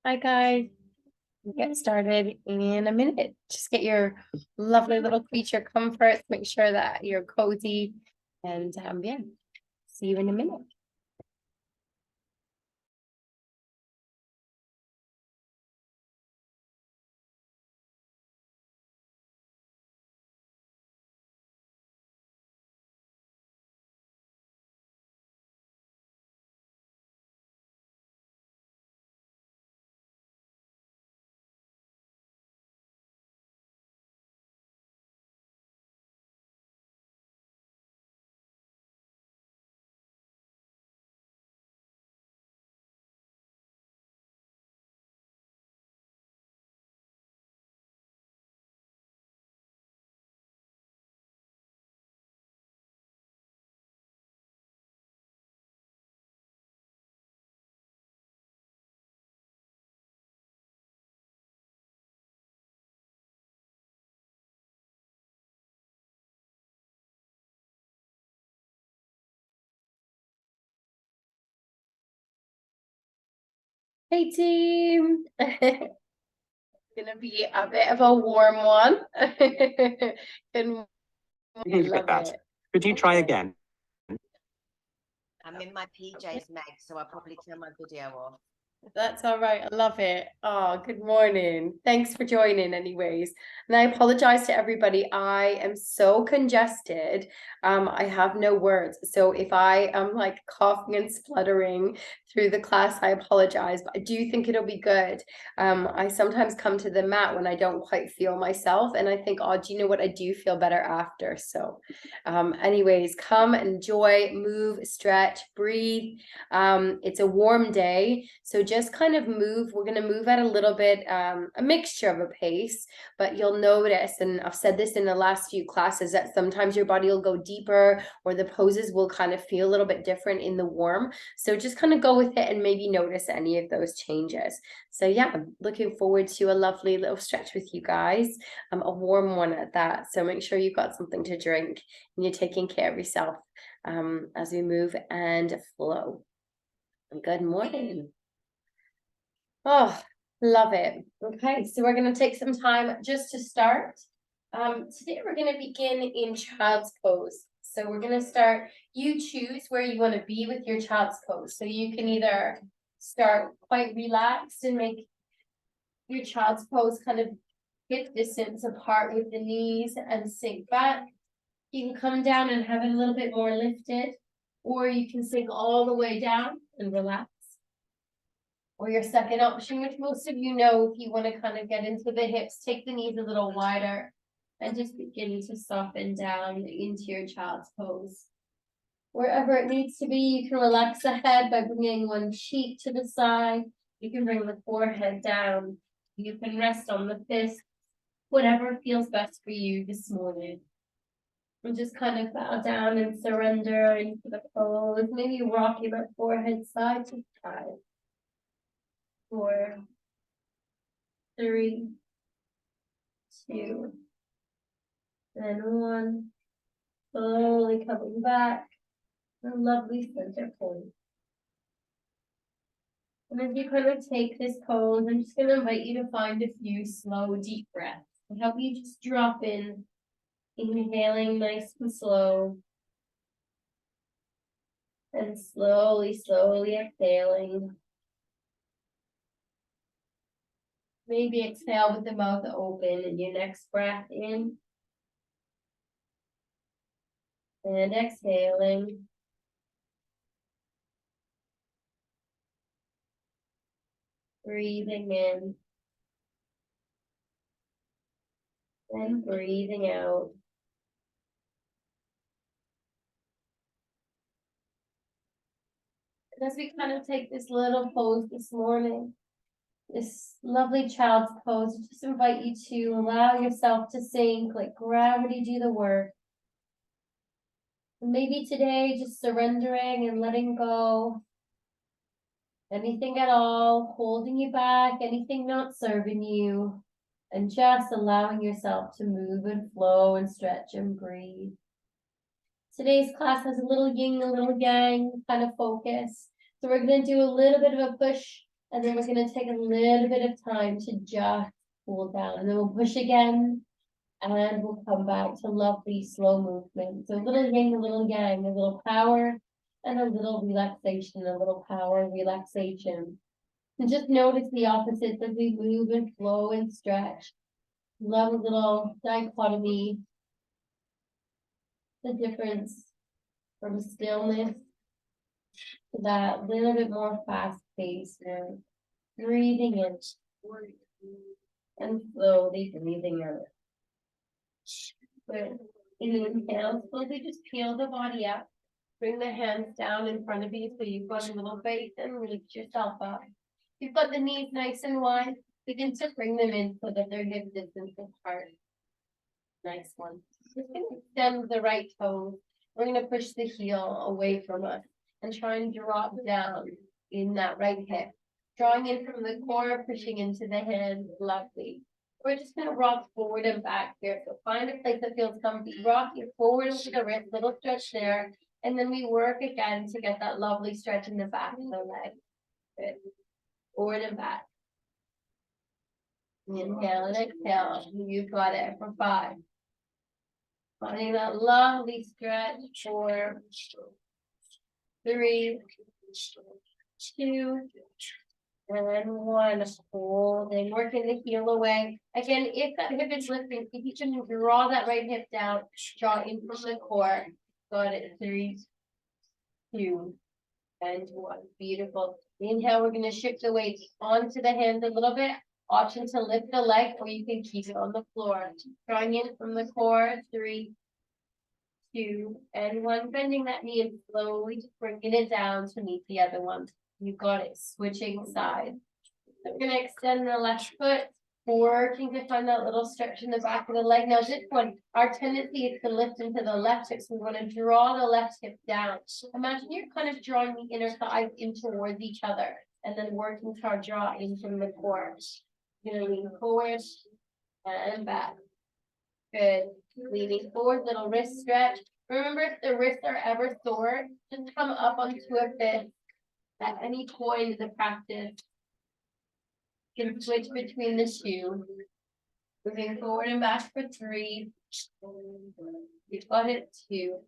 Hi guys. We'll get started in a minute. Just get your lovely little creature comforts. Make sure that you're cozy, and yeah, see you in a minute. Hey team. Gonna be a bit of a warm one. Good morning. Love it. Could you try again? I'm in my PJs, Meg, so I'll probably turn my video off. That's all right. I love it. Oh, good morning. Thanks for joining anyways. And I apologize to everybody. I am so congested. I have no words. So if I am like coughing and spluttering through the class, I apologize, but I do think it'll be good. I sometimes come to the mat when I don't quite feel myself, and I think, oh, do you know what? I do feel better after. So anyways, come, enjoy, move, stretch, breathe. It's a warm day, so just kind of move. We're going to move at a little bit, a mixture of a pace, but you'll notice, and I've said this in the last few classes, that sometimes your body will go deeper, or the poses will kind of feel a little bit different in the warm. So just kind of go with it and maybe notice any of those changes. So yeah, I'm looking forward to a lovely little stretch with you guys, a warm one at that. So make sure you've got something to drink and you're taking care of yourself as we move and flow. Good morning. Oh, love it. Okay, so we're going to take some time just to start. Today we're going to begin in child's pose. So we're going to start, you choose where you want to be with your child's pose. So you can either start quite relaxed and make your child's pose kind of hip distance apart with the knees and sink back. You can come down and have it a little bit more lifted, or you can sink all the way down and relax. Or your second option, which most of you know, if you want to kind of get into the hips, take the knees a little wider and just begin to soften down into your child's pose. Wherever it needs to be, you can relax the head by bringing one cheek to the side. You can bring the forehead down. You can rest on the fist, whatever feels best for you this morning. And just kind of bow down and surrender into the pose. Maybe rocking that forehead side to side. 4, 3, 2, and 1. Slowly coming back. A lovely center point. And as you kind of take this pose, I'm just going to invite you to find a few slow, deep breaths to help you just drop in. Inhaling nice and slow. And slowly, slowly exhaling. Maybe exhale with the mouth open and your next breath in. And exhaling. Breathing in. And breathing out. And as we kind of take this little pose this morning, this lovely child's pose, I just invite you to allow yourself to sink, let gravity do the work. And maybe today just surrendering and letting go. Anything at all holding you back, anything not serving you, and just allowing yourself to move and flow and stretch and breathe. Today's class has a little yin, a little yang kind of focus. So we're going to do a little bit of a push And then we're gonna take a little bit of time to just cool down, and then we'll push again. And we'll come back to lovely slow movement. So a little yin, a little yang, a little power and a little relaxation, a little power, relaxation. And just notice the opposites as we move and flow and stretch. Love a little dichotomy, the difference from stillness to that little bit more fast pace and breathing in and slowly breathing out. Good. Inhale, slowly just peel the body up. Bring the hands down in front of you so you've got a little base and lift yourself up. You've got the knees nice and wide. Begin to bring them in so that they're hip distance apart. Nice one. Just gonna extend the right toes. We're gonna push the heel away from us and try and drop down in that right hip. Drawing in from the core, pushing into the hand. Lovely. We're just gonna rock forward and back here. So find a place that feels comfy. Rock it forward into the wrist, little stretch there. And then we work again to get that lovely stretch in the back of the leg. Good. Forward and back. Inhale and exhale. You've got it for 5. Finding that lovely stretch. 4, 3, 2, and 1. Holding, working the heel away. Again, if that hip is lifting, if you can draw that right hip down, draw in from the core. Got it. 3, 2, and 1. Beautiful. Inhale, we're going to shift the weight onto the hands a little bit. Option to lift the leg, or you can keep it on the floor. Drawing in from the core. 3, 2, and 1. Bending that knee and slowly just bringing it down to meet the other one. You got it. Switching sides. I'm going to extend the left foot. Working to find that little stretch in the back of the leg. Now this one, our tendency is to lift into the left hip, so we want to draw the left hip down. Imagine you're kind of drawing the inner thighs in towards each other, and then working to draw in from the core. You're gonna lean forward and back. Good. Leaning forward, little wrist stretch. Remember, if the wrists are ever sore, just come up onto a fist at any point in the practice. You can switch between the 2. Moving forward and back for 3. You've got it. 2.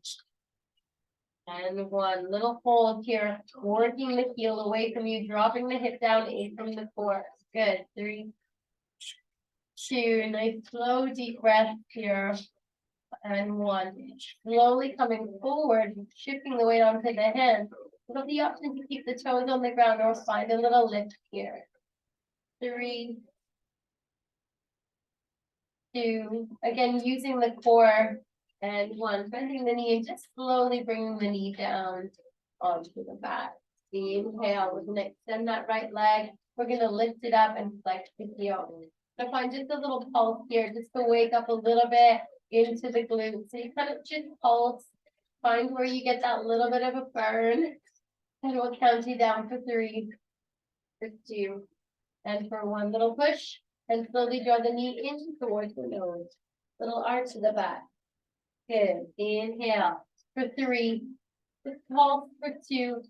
And 1. Little hold here. Working the heel away from you. Dropping the hip down. 8 from the core. Good. 3, 2. Nice slow deep breath here. And 1. Slowly coming forward. Shifting the weight onto the hands. You have the option to keep the toes on the ground or find a little lift here. 3, 2, again, using the core, and 1, bending the knee and just slowly bringing the knee down onto the back. Inhale, we're going to extend that right leg. We're going to lift it up and flex the heel. So find just a little pulse here, just to wake up a little bit into the glutes. So you kind of just pulse, find where you get that little bit of a burn, and we'll count you down for 3, for 2, and for 1. Little push. And slowly draw the knee in towards the nose. Little arch to the back. Good. Inhale for 3. Just pulse for 2.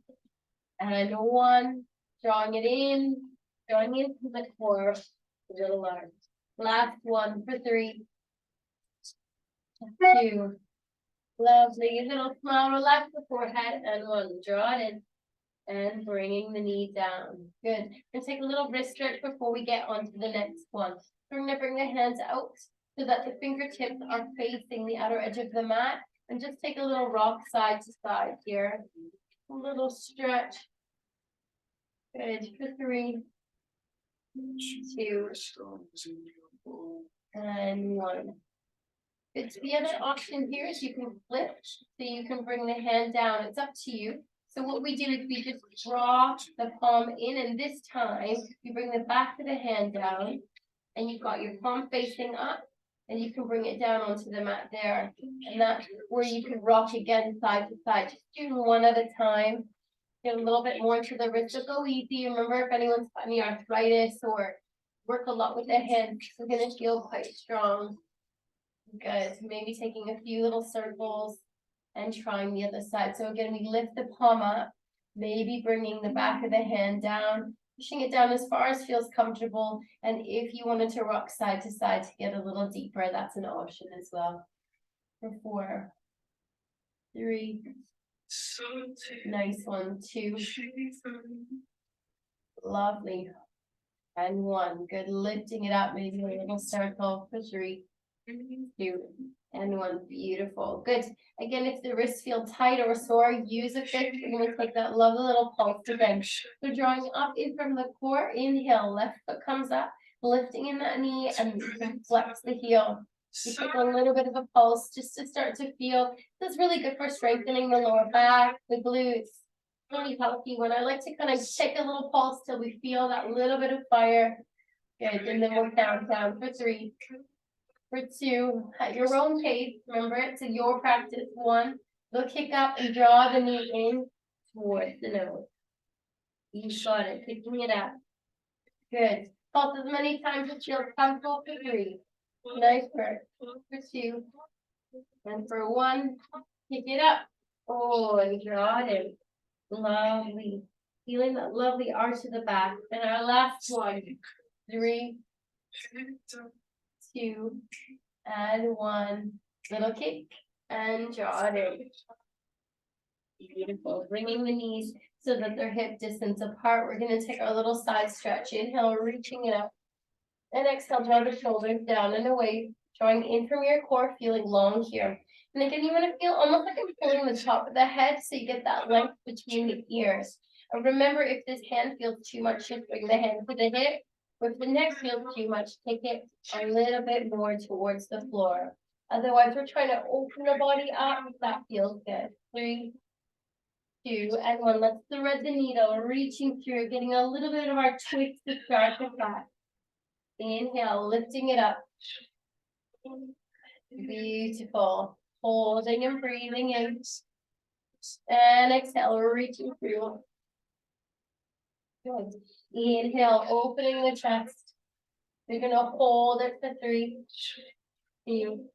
And 1. Drawing it in. Drawing into the core. Little arch. Last one for 3. 2. Lovely. A little smile. Relax the forehead. And 1. Draw it in. And bringing the knee down. Good. And take a little wrist stretch before we get on to the next one. We're going to bring the hands out so that the fingertips are facing the outer edge of the mat. And just take a little rock side to side here. A little stretch. Good. For 3, 2, and 1. Good. So the other option here is you can flip, so you can bring the hand down. It's up to you. So what we do is we just draw the palm in, and this time you bring the back of the hand down, and you've got your palm facing up, and you can bring it down onto the mat there. And that's where you can rock again side to side. Just do 1 at a time. Get a little bit more to the wrist, so go easy. Remember, if anyone's got any arthritis or work a lot with their hands, we're going to feel quite strong. Good. Maybe taking a few little circles and trying the other side. So again, we lift the palm up, maybe bringing the back of the hand down, pushing it down as far as feels comfortable. And if you wanted to rock side to side to get a little deeper, that's an option as well. For 4, 3, nice one, 2, lovely, and 1, good, lifting it up, maybe a little circle for 3, 2, and 1, beautiful, good. Again, if the wrists feel tight or sore, use a fist. We're going to take that lovely little pulse again. So drawing up in from the core, inhale, left foot comes up, lifting in that knee, and flex the heel. You take a little bit of a pulse just to start to feel. This is really good for strengthening the lower back, the glutes. Really healthy one. I like to kind of take a little pulse till we feel that little bit of fire. Good, and then we'll count down for 3, for 2, at your own pace. Remember, it's your practice. 1, we'll kick up and draw the knee in towards the nose. You got it, picking it up. Good. Pulse as many times as feels comfortable for 3. Nice work. For 2, and for 1, pick it up. Oh, and draw it in. Lovely. Feeling that lovely arch of the back. And our last one. 3, 2, and 1. Little kick and draw it in. Beautiful. Bringing the knees so that they're hip distance apart. We're going to take our little side stretch. Inhale, reaching it up. And exhale, draw the shoulders down and away. Drawing in from your core, feeling long here. And again, you want to feel almost like I'm pulling the top of the head so you get that length between the ears. And remember, if this hand feels too much, just bring the hand to the hip. Or if the neck feels too much, take it a little bit more towards the floor. Otherwise, we're trying to open the body up. That feels good. 3, 2, and 1. Let's thread the needle, reaching through, getting a little bit of our twist to start the back. Inhale, lifting it up. Beautiful. Holding and breathing in. And exhale, reaching through. Good. Inhale, opening the chest. You're going to hold it for 3, 2.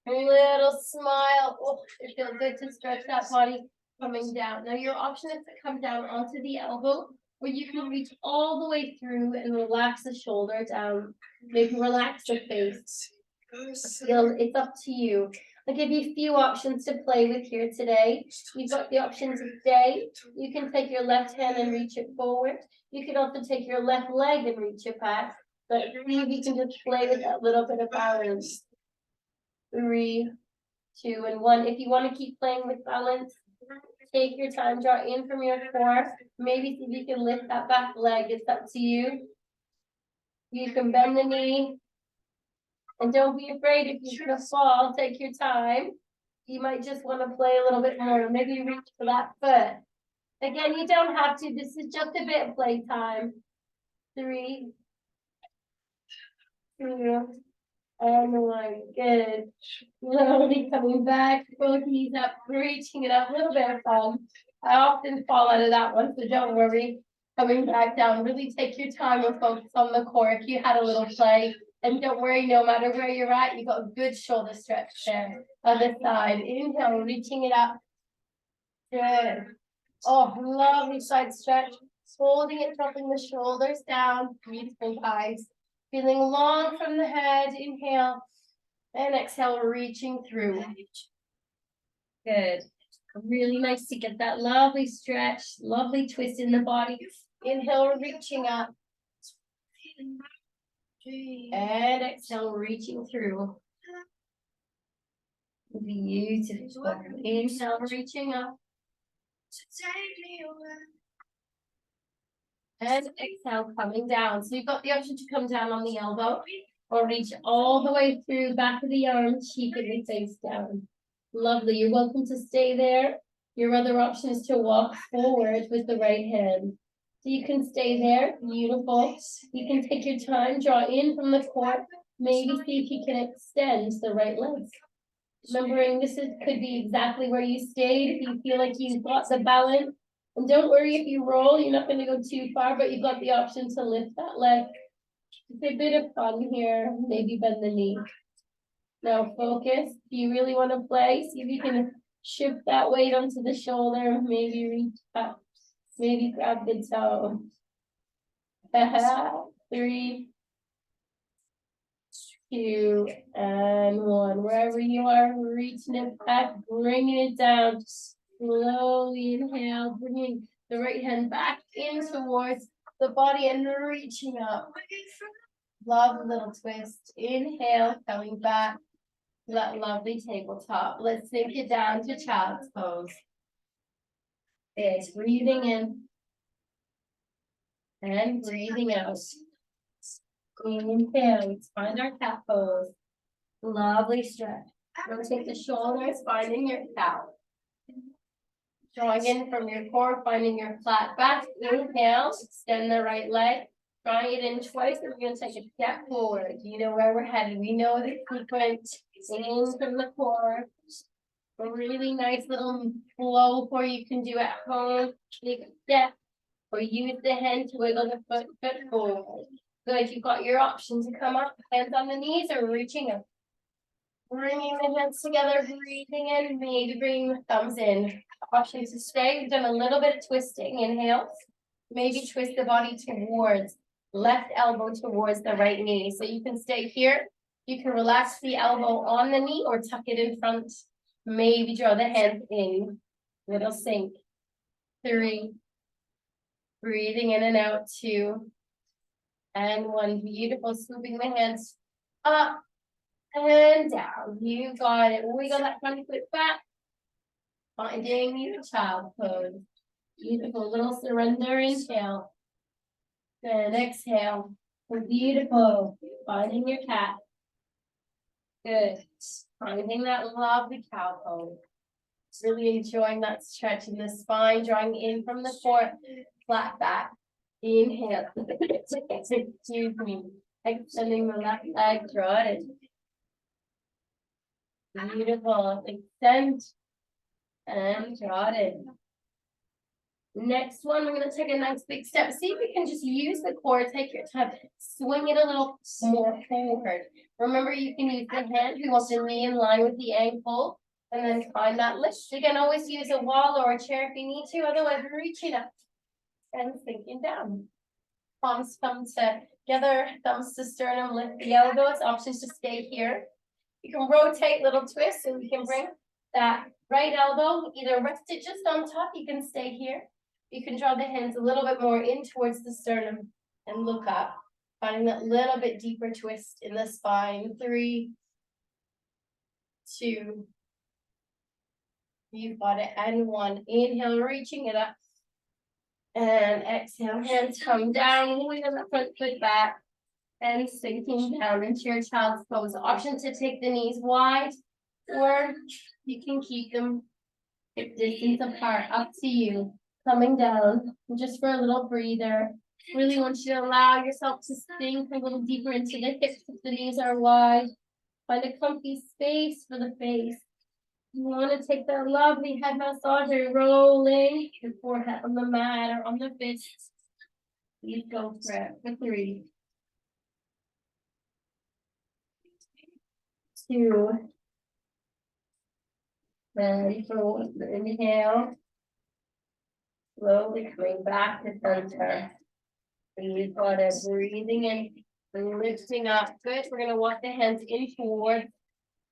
A little smile. Oh, it feels good to stretch that body coming down. Now, your option is to come down onto the elbow, or you can reach all the way through and relax the shoulder down. Maybe relax the face. It's up to you. I'll give you a few options to play with here today. You've got the option to stay. You can take your left hand and reach it forward. You can also take your left leg and reach it back. But see if you can just play with that little bit of balance. 3, 2, and 1. If you want to keep playing with balance, take your time, draw in from your core. Maybe see if you can lift that back leg. It's up to you. You can bend the knee. And don't be afraid if you're going to fall. Take your time. You might just want to play a little bit more. Maybe reach for that foot. Again, you don't have to. This is just a bit of play time. 3, 2, and 1. Good. Slowly coming back. Both knees up, reaching it up. A little bit of fun. I often fall out of that one, so don't worry. Coming back down. Really take your time and focus on the core if you had a little play. And don't worry, no matter where you're at, you've got a good shoulder stretch there. Other side. Inhale, reaching it up. Good. Oh, lovely side stretch. Holding it, dropping the shoulders down. Beautiful, guys. Feeling long from the head. Inhale. And exhale, reaching through. Good. Really nice to get that lovely stretch. Lovely twist in the body. Inhale, reaching up. And exhale, reaching through. Beautiful. Inhale, reaching up. And exhale, coming down. So you've got the option to come down on the elbow or reach all the way through back of the arm, keeping the face down. Lovely. You're welcome to stay there. Your other option is to walk forward with the right hand. So you can stay there. Beautiful. You can take your time, draw in from the core. Maybe see if you can extend the right leg. Remembering could be exactly where you stayed. If you feel like you've got the balance. And don't worry if you roll, you're not going to go too far, but you've got the option to lift that leg. It's a bit of fun here. Maybe bend the knee. Now focus. Do you really want to play? See if you can shift that weight onto the shoulder. Maybe reach up. Maybe grab the toe. 3, 2, and 1. Wherever you are, reaching it back, bringing it down. Slowly inhale, bringing the right hand back in towards the body and reaching up. Love a little twist. Inhale, coming back. That lovely tabletop. Let's sink it down to child's pose. It's breathing in and breathing out. Inhale, let's find our cat pose. Lovely stretch. Rotate the shoulders, finding your cow. Drawing in from your core, finding your flat back. Inhale, extend the right leg. Drawing it in twice, and we're going to take a step forward. You know where we're headed. We know the sequence. In from the core. A really nice little flow for you can do at home. Take a step, or use the hand to wiggle the foot forward. Good, you've got your option to come up, hands on the knees, or reaching up. Bringing the hands together, breathing in, maybe bringing the thumbs in. Option to stay. We've done a little bit of twisting. Inhale. Maybe twist the body towards left elbow towards the right knee. So you can stay here. You can relax the elbow on the knee or tuck it in front. Maybe draw the hands in. Little sink. 3. Breathing in and out. 2. And 1. Beautiful. Swooping the hands up and down. You got it. Wiggle that front foot back. Finding your child pose. Beautiful. Little surrender. Inhale. Then exhale. Beautiful. Finding your cat. Good. Finding that lovely cow pose. Really enjoying that stretch in the spine, drawing in from the core, flat back. Inhale. Excuse me. Extending the left leg, draw it in. Beautiful. Extend and draw it in. Next one, we're going to take a nice big step. See if you can just use the core. Take your time. Swing it a little more forward. Remember, you can use the hand. We want the knee in line with the ankle. And then find that lift. You can always use a wall or a chair if you need to. Otherwise, reach it up and sinking down. Palms come together. Thumbs to sternum. Lift the elbows. Options to stay here. You can rotate, little twist, and you can bring that right elbow. Either rest it just on top. You can stay here. You can draw the hands a little bit more in towards the sternum and look up. Finding that little bit deeper twist in the spine. 3, 2, you've got it, and 1. Inhale, reaching it up. And exhale, hands come down, wiggle the front foot back. And sinking down into your child's pose. Option to take the knees wide, or you can keep them hip distance apart, up to you. Coming down, just for a little breather. Really want you to allow yourself to sink a little deeper into the hips if the knees are wide. Find a comfy space for the face. You want to take that lovely head massage, rolling your forehead on the mat or on the fists. Please go for it for 3, 2, and for 1. Inhale. Slowly coming back to center. We've got it. Breathing in and lifting up. Good. We're going to walk the hands in towards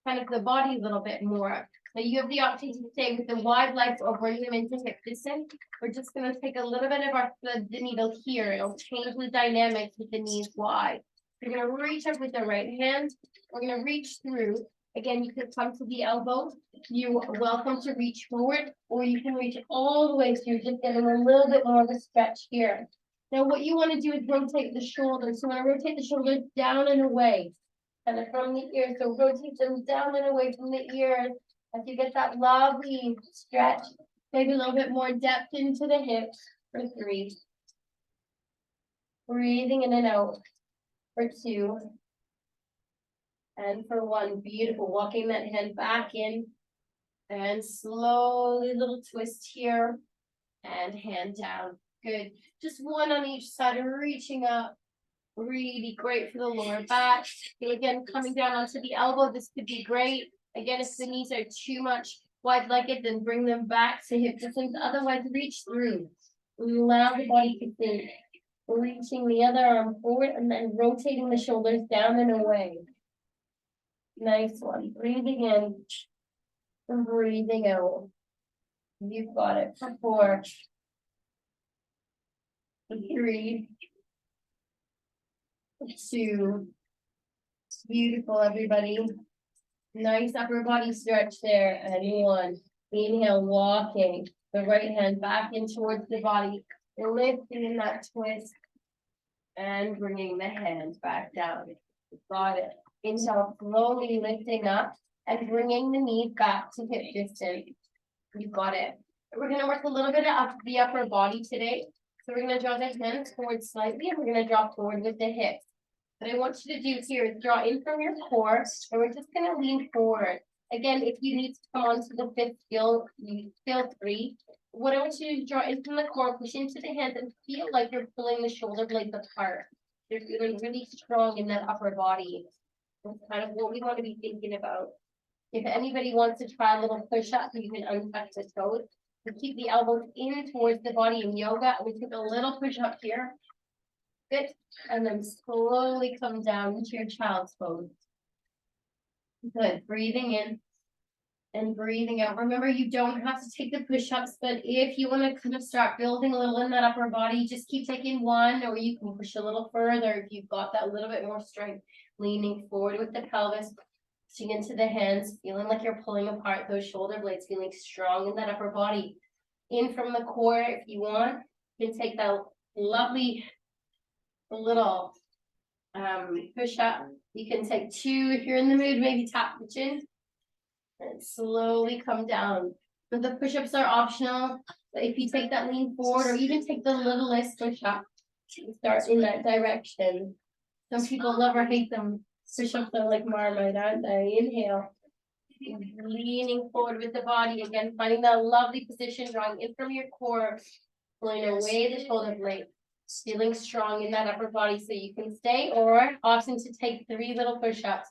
kind of the body a little bit more. Now you have the option to stay with the wide legs or bring them into hip distance. We're just going to take a little bit of the needle here. It'll change the dynamics with the knees wide. You're going to reach up with the right hand. We're going to reach through. Again, you can come to the elbow. You're welcome to reach forward, or you can reach all the way through, just getting a little bit more of a stretch here. Now, what you want to do is rotate the shoulders. So, when I rotate the shoulders down and away, kind of from the ears. So, rotate them down and away from the ears as you get that lovely stretch. Maybe a little bit more depth into the hips for 3. Breathing in and out for 2. And for 1, beautiful. Walking that hand back in. And slowly, little twist here. And hand down. Good. Just 1 on each side, reaching up. Really great for the lower back. And again, coming down onto the elbow. This could be great. Again, if the knees are too much wide-legged, then bring them back to hip distance. Otherwise, reach through. Allow the body to think. Reaching the other arm forward and then rotating the shoulders down and away. Nice one. Breathing in and breathing out. You've got it for 4, 3, 2. Beautiful, everybody. Nice upper body stretch there. And 1. Inhale, walking the right hand back in towards the body, lifting in that twist, and bringing the hands back down. Got it. Inhale, slowly lifting up and bringing the knees back to hip distance. You got it. We're going to work a little bit of the upper body today. So we're going to draw the hands forward slightly and we're going to drop forward with the hips. What I want you to do here is draw in from your core and we're just going to lean forward. Again, if you need to come on to the fifth skill, skill 3. What I want you to draw in from the core, push into the hands and feel like you're pulling the shoulder blades apart. You're feeling really strong in that upper body. That's kind of what we want to be thinking about. If anybody wants to try a little push-up, you can untouch the toes. We keep the elbows in towards the body in yoga. And we take a little push-up here. Good. And then slowly come down into your child's pose. Good. Breathing in and breathing out. Remember, you don't have to take the push-ups, but if you want to kind of start building a little in that upper body, just keep taking 1, or you can push a little further if you've got that little bit more strength. Leaning forward with the pelvis. Pushing into the hands, feeling like you're pulling apart those shoulder blades, feeling strong in that upper body. In from the core, if you want, you can take that lovely little push up. You can take 2 if you're in the mood, maybe tap the chin. And slowly come down. So the push-ups are optional, but if you take that lean forward, or even take the littlest push-up, start in that direction. Some people love or hate them. Push-ups are like Marmite, aren't they? Inhale. Leaning forward with the body. Again, finding that lovely position, drawing in from your core, pulling away the shoulder blade. Feeling strong in that upper body so you can stay, or option to take 3 little push-ups.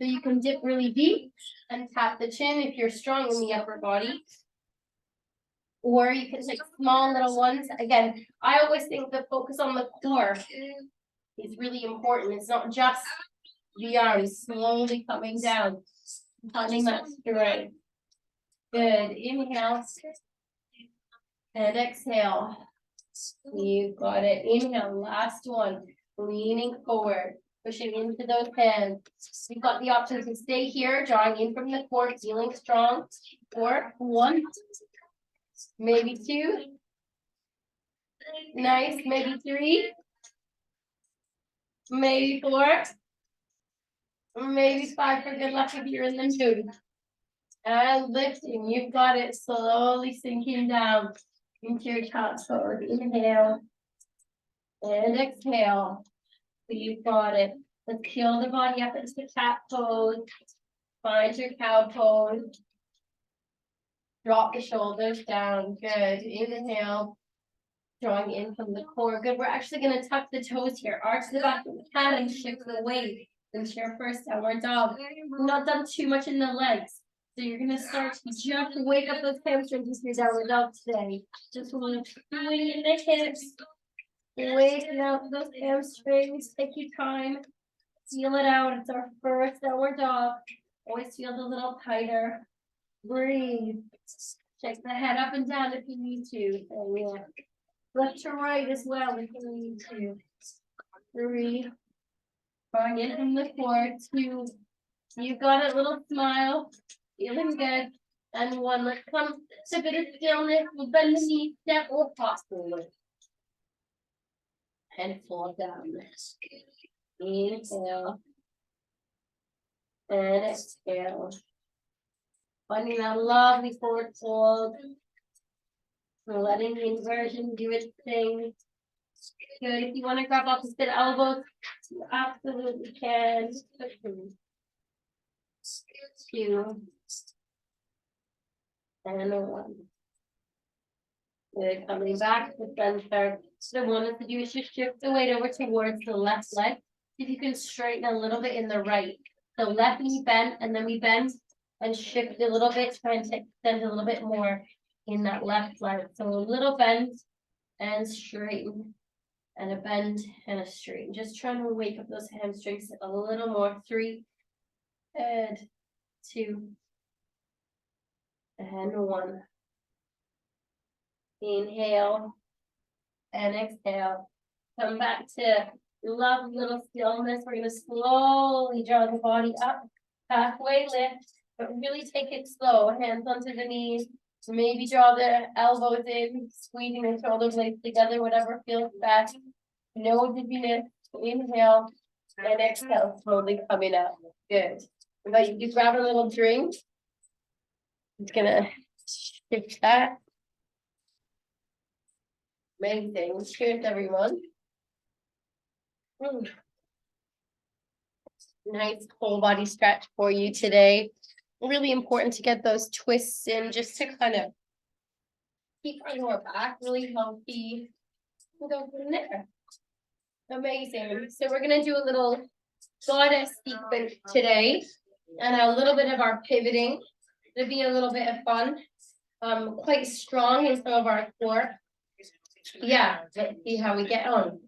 So you can dip really deep and tap the chin if you're strong in the upper body. Or you can take small little ones. Again, I always think the focus on the core is really important. It's not just the arms slowly coming down, finding that strength. Good. Inhale and exhale. You got it. Inhale. Last one. Leaning forward, pushing into those hands. You've got the option to stay here, drawing in from the core, feeling strong. Or 1, maybe 2. Nice. Maybe 3. Maybe 4. Maybe 5 for good luck if you're in the mood. And lifting, you've got it. Slowly sinking down into your child's pose. Inhale and exhale. So you've got it. Let's peel the body up into the cat pose. Find your cow pose. Drop the shoulders down. Good. Inhale. Drawing in from the core. Good. We're actually going to tuck the toes here. Arch the back of the cat and shift the weight into your first downward dog. We've not done too much in the legs. So you're going to start to just wake up those hamstrings with your downward dog today. Just swing in the hips. Waking out those hamstrings. Take your time. Feel it out. It's our first downward dog. Always feel a little tighter. Breathe. Shake the head up and down if you need to. And yeah. Left to right as well if you need to. 3. Going in from the core. 2. You've got a little smile. Feeling good. And 1. Let's come to a bit of stillness. We'll bend the knees, step or pop forward. And fall down. Inhale. And exhale. Finding that lovely forward fold. Letting the inversion do its thing. Good. If you want to grab opposite elbows, you absolutely can. 2. And 1. Good. Coming back to center. So what I wanted to do is just shift the weight over towards the left leg. See if you can straighten a little bit in the right. So left knee bend, and then we bend and shift a little bit, trying to extend a little bit more in that left leg. So a little bend and straighten. and a bend and a straighten. Just trying to wake up those hamstrings a little more. 3 and 2 and 1. Inhale and exhale. Come back to love little stillness. We're going to slowly draw the body up, halfway lift, but really take it slow. Hands onto the knees. Maybe draw the elbows in, squeezing the shoulder blades together, whatever feels best. No dizziness. Inhale and exhale, slowly coming up. Good. Invite you to grab a little drink. It's gonna shift that. Amazing. Cheers, everyone. Nice whole body stretch for you today. Really important to get those twists in just to kind of keep our lower back really healthy. We'll go from there. Amazing. So we're gonna do a little goddess sequence today and a little bit of our pivoting. It'll be a little bit of fun. Quite strong in some of our core. Yeah, let's see how we get on.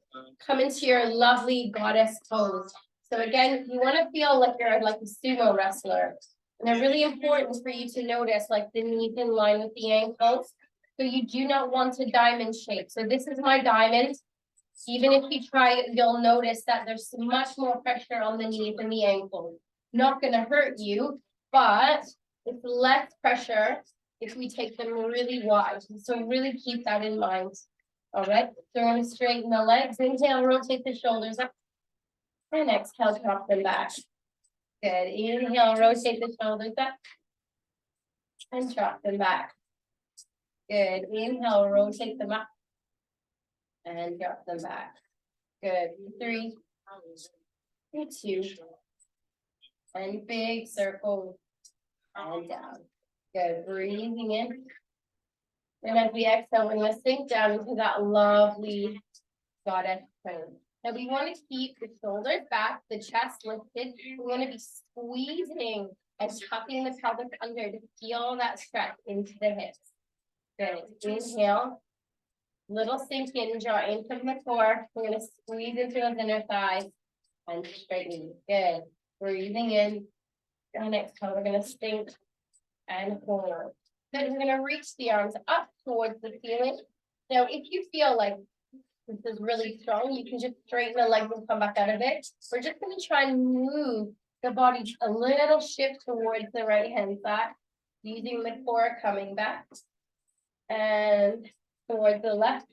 Come into your lovely goddess pose. So again, you want to feel like you're like a sumo wrestler. And they're really important for you to notice like the knees in line with the ankles. So you do not want a diamond shape. So this is my diamond. Even if you try it, you'll notice that there's much more pressure on the knees and the ankles. Not going to hurt you, but it's less pressure if we take them really wide. So really keep that in mind. All right, so we're going to straighten the legs. Inhale, rotate the shoulders up. And exhale, drop them back. Good. Inhale, rotate the shoulders up. And drop them back. Good. Inhale, rotate them up. And drop them back. Good. 3, 2. And big circle. And down. Good. Breathing in. And as we exhale, we're going to sink down into that lovely goddess pose. Now we want to keep the shoulders back, the chest lifted. We want to be squeezing and tucking the pelvis under to feel that stretch into the hips. Good. Inhale. Little sink in, draw in from the core. We're going to squeeze into those inner thighs and straighten. Good. Breathing in. And exhale, we're going to sink and hold. Then we're going to reach the arms up towards the ceiling. Now, if you feel like this is really strong, you can just straighten the legs and come back out of it. We're just going to try and move the body a little shift towards the right hand side, using the core coming back and towards the left.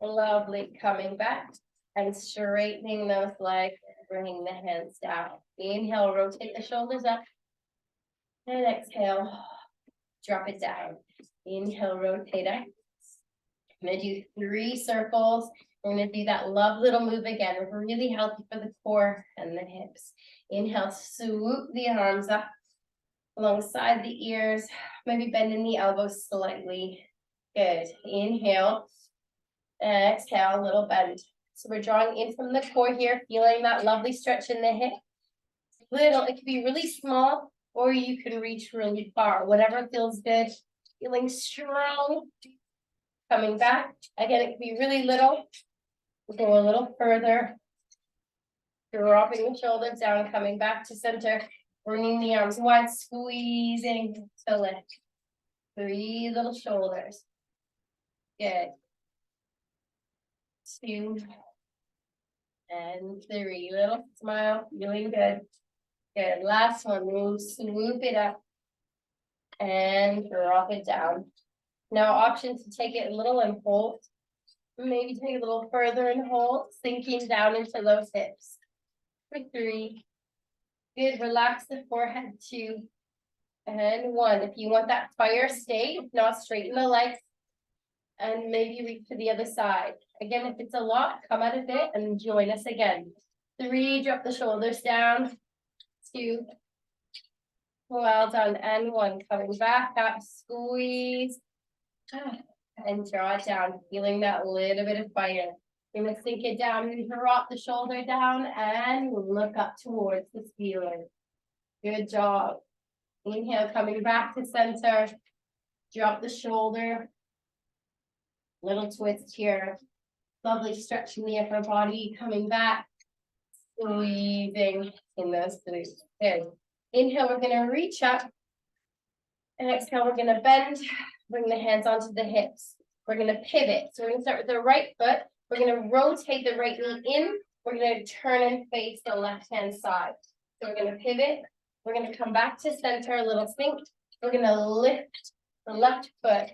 Lovely, coming back and straightening those legs, bringing the hands down. Inhale, rotate the shoulders up and exhale. Drop it down. Inhale, rotate it. I'm going to do 3 circles. We're going to do that love little move again. We're really healthy for the core and the hips. Inhale, swoop the arms up alongside the ears. Maybe bending the elbows slightly. Good. Inhale. Exhale, a little bend. So we're drawing in from the core here, feeling that lovely stretch in the hip. Little, it could be really small, or you can reach really far, whatever feels good. Feeling strong. Coming back. Again, it could be really little. We'll go a little further. Dropping the shoulders down, coming back to center. Bringing the arms wide, squeezing to lift. 3 little shoulders. Good. 2. And 3. Little smile, feeling good. Good. Last one. Move, swoop it up. And drop it down. Now, options to take it a little and hold. Maybe take a little further and hold, sinking down into those hips. For 3. Good. Relax the forehead. 2. And 1. If you want that fire, stay. If not, straighten the legs. And maybe reach to the other side. Again, if it's a lot, come out of it and join us again. 3. Drop the shoulders down. 2. Well done. And 1. Coming back up. Squeeze. And draw it down, feeling that little bit of fire. You're going to sink it down and drop the shoulder down and look up towards the ceiling. Good job. Inhale, coming back to center. Drop the shoulder. Little twist here. Lovely, stretching the upper body, coming back, squeezing in those glutes. Good. Inhale, we're gonna reach up. And exhale, we're gonna bend, bring the hands onto the hips. We're gonna pivot. So we're gonna start with the right foot. We're gonna rotate the right knee in. We're gonna turn and face the left-hand side. So we're gonna pivot. We're gonna come back to center, a little sink. We're gonna lift the left foot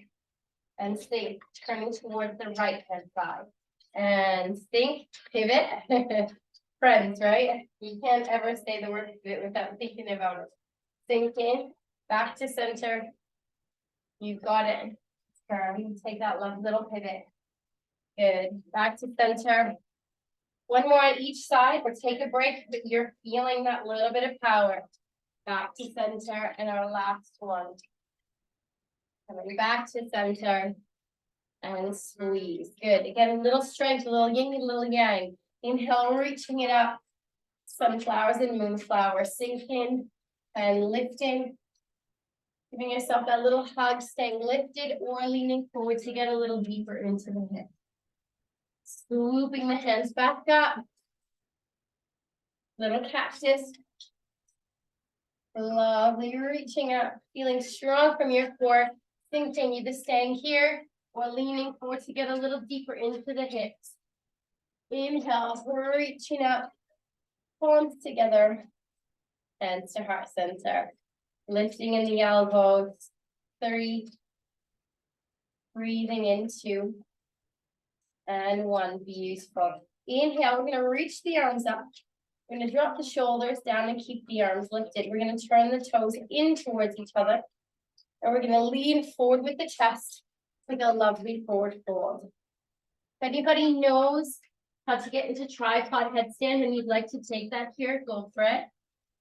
and sink, turning towards the right-hand side. And sink, pivot. Friends, right? You can't ever say the word pivot without thinking about it. Sink in, back to center. You've got it. Turn, take that left little pivot. Good. Back to center. One more on each side, or take a break, but you're feeling that little bit of power. Back to center, and our last one. Coming back to center. And squeeze. Good. Again, a little strength, a little yin, a little yang. Inhale, reaching it up. Sunflowers and moonflowers. Sinking and lifting. Giving yourself that little hug, staying lifted or leaning forward to get a little deeper into the hip. Swooping the hands back up. Little cactus. Lovely, reaching up, feeling strong from your core. Sinking, either staying here or leaning forward to get a little deeper into the hips. Inhale, reaching up, palms together, hands to heart center. Lifting in the elbows, 3, breathing in 2, and 1, beautiful. Inhale, we're gonna reach the arms up. We're gonna drop the shoulders down and keep the arms lifted. We're gonna turn the toes in towards each other. And we're gonna lean forward with the chest, like a lovely forward fold. If anybody knows how to get into tripod headstand and you'd like to take that here, go for it.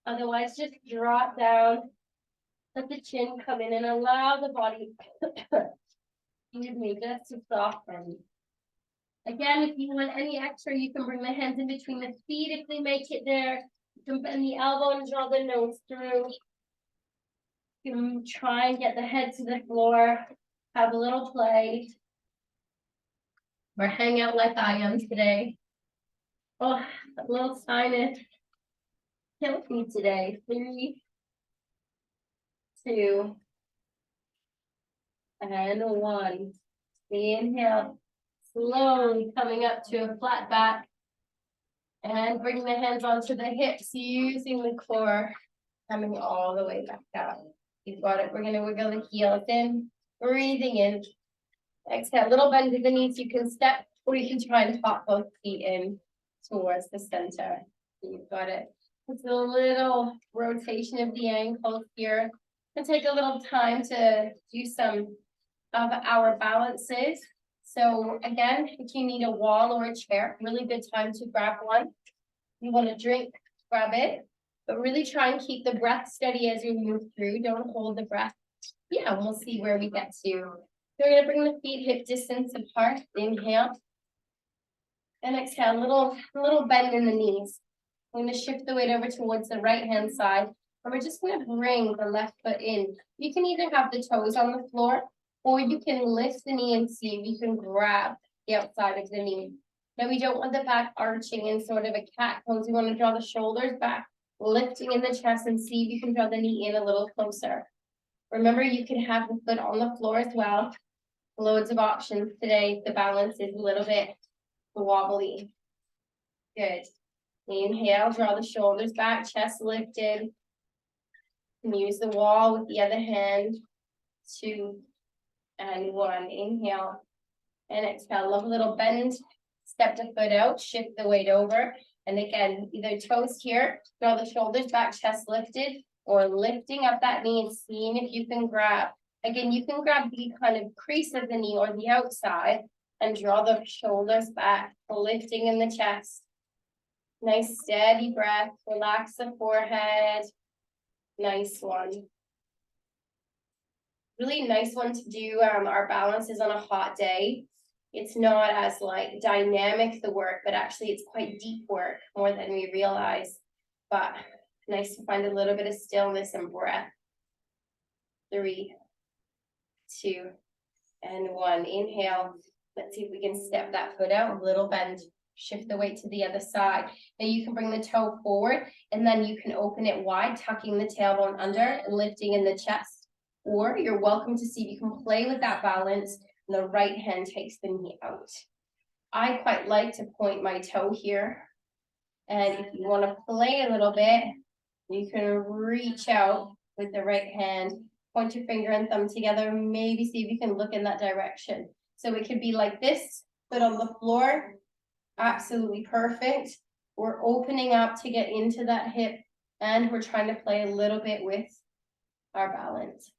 Otherwise, just drop down. Let the chin come in and allow the body, excuse me, just to soften. Again, if you want any extra, you can bring the hands in between the feet if they make it there. You can bend the elbow and draw the nose through. You can try and get the head to the floor. Have a little play. Or hang out like I am today. Oh, a little sinus. Kills me today. 3, 2, and 1. Inhale, slowly coming up to a flat back. And bring the hands onto the hips, using the core, coming all the way back down. You've got it. We're going to wiggle the heels in, breathing in. Exhale, little bend in the knees. You can step, or you can try and hop both feet in towards the center. You've got it. It's a little rotation of the ankles here. And take a little time to do some of our balances. So again, if you need a wall or a chair, really good time to grab one. You want to drink, grab it, but really try and keep the breath steady as you move through. Don't hold the breath. Yeah, we'll see where we get to. So we're going to bring the feet hip distance apart. Inhale. And exhale, little bend in the knees. I'm going to shift the weight over towards the right-hand side. And we're just going to bring the left foot in. You can either have the toes on the floor, or you can lift the knee and see if you can grab the outside of the knee. Now we don't want the back arching in sort of a cat pose. We want to draw the shoulders back, lifting in the chest, and see if you can draw the knee in a little closer. Remember, you can have the foot on the floor as well. Loads of options today. The balance is a little bit wobbly. Good. Inhale, draw the shoulders back, chest lifted. And use the wall with the other hand. 2, and 1. Inhale and exhale. Love a little bend. Step the foot out, shift the weight over. And again, either toes here, draw the shoulders back, chest lifted, or lifting up that knee and seeing if you can grab. Again, you can grab the kind of crease of the knee or the outside and draw the shoulders back, lifting in the chest. Nice steady breath. Relax the forehead. Nice one. Really nice one to do our balances on a hot day. It's not as like dynamic, the work, but actually it's quite deep work, more than we realize. But nice to find a little bit of stillness and breath. 3, 2, and 1. Inhale Let's see if we can step that foot out, a little bend, shift the weight to the other side. Now you can bring the toe forward and then you can open it wide, tucking the tailbone under and lifting in the chest. Or you're welcome to see if you can play with that balance and the right hand takes the knee out. I quite like to point my toe here. And if you want to play a little bit, you can reach out with the right hand, point your finger and thumb together, maybe see if you can look in that direction. So it could be like this, foot on the floor, absolutely perfect. We're opening up to get into that hip and we're trying to play a little bit with our balance.